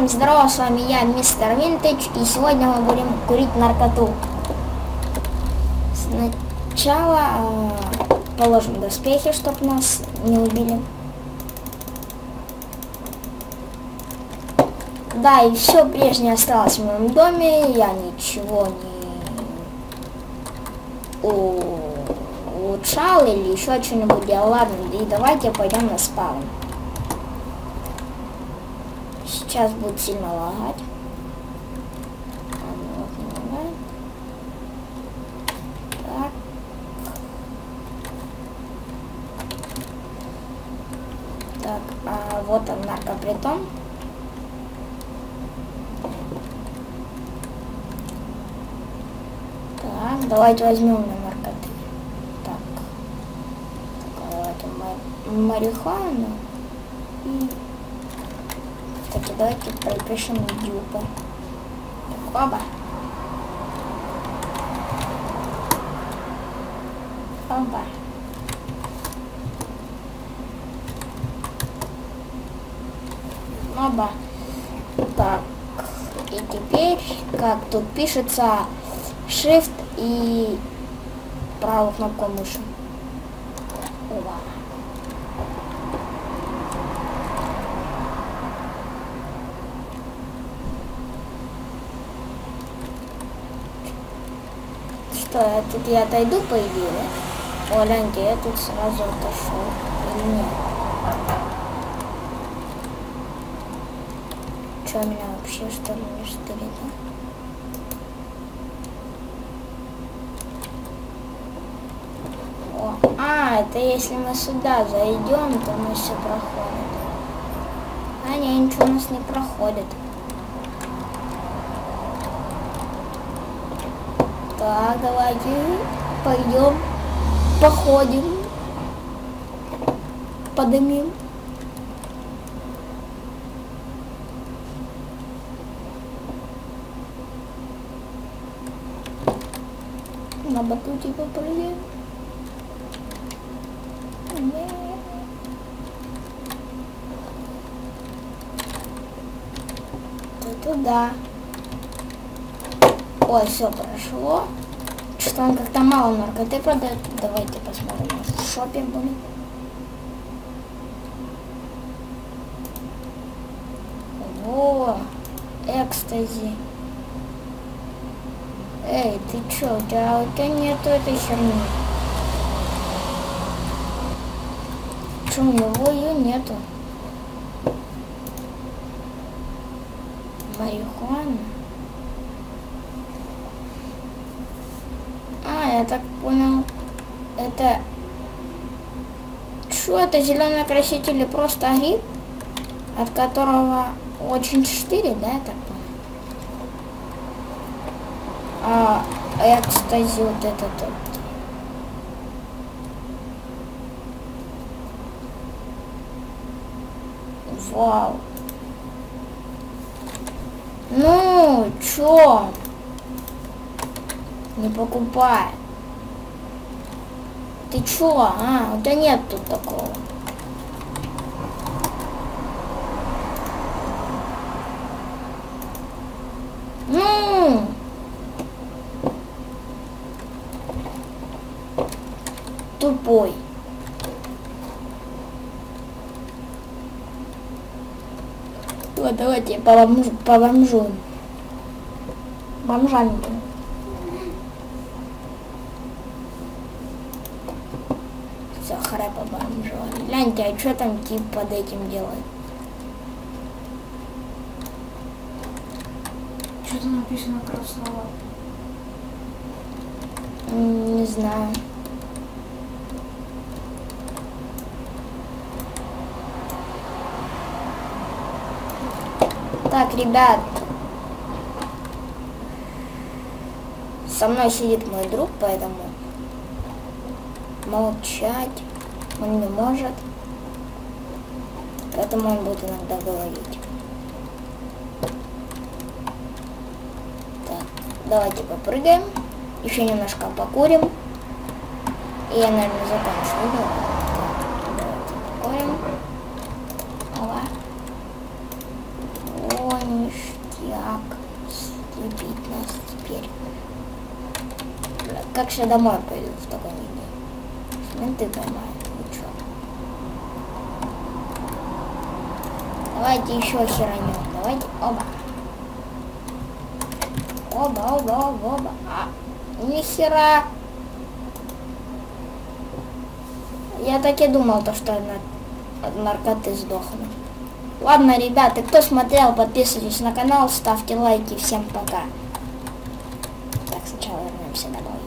Всем здорово, с вами я, мистер Винтедж, и сегодня мы будем курить наркоту. Сначала положим доспехи, чтобы нас не убили. Да, и все прежнее осталось в моем доме, я ничего не улучшал или еще что-нибудь делал. Ладно, и давайте пойдем на спаун. Сейчас будет сильно лагать. Так. Так, вот он, наркопритон. Так, давайте возьмем на наркоты. Так, давайте марихуану и... Кстати, давайте пропишем дюпы. Оба. Оба. Оба. Так. И теперь, как тут пишется, Shift и правую кнопку мыши. Оба. Что, тут я отойду, по идее, да? О, гляньте, я тут сразу отошел. Или нет? Что, меня вообще, что ли, не штырит, да? О, это если мы сюда зайдем, то мы все проходим. А, не, ничего у нас не проходит. Так, давайте пойдем, походим, подымим. На батуте попрыгаем. Туда. Ой, все прошло. Что он как-то мало наркоты продает. Давайте посмотрим, в шопе будет. Во, экстази. Эй, ты чё, у тебя нету этой херни. Чё, у него ее нету? Марихуана. Я так понял, это что, это зеленый краситель или просто гриб, от которого очень 4, да, я так понял. Экстази вот этот вот. Вау. Ну, чё? Не покупай. Ты чё? У тебя нет тут такого. Ну. Тупой. Вот, давайте побомжуем. Бомжами. Все, храпа бомжа. Гляньте, а что там тип под этим делает? Что-то написано красного. Не знаю. Так, ребят. Со мной сидит мой друг, поэтому молчать он не может. Поэтому он будет иногда говорить. Так, давайте попрыгаем. Еще немножко покурим. И я, наверное, закончу видео. Давайте покурим. Ова. ништяк. Слепить нас теперь. Бля, как же домой пойду в таком виде? Менты поймают, вы чё? Давайте еще херанем. Давайте. Оба. Оба. Нихера. Я так и думал, то, что от наркоты сдохну. Ладно, ребята, кто смотрел, подписывайтесь на канал, ставьте лайки. Всем пока. Так, сначала вернемся домой.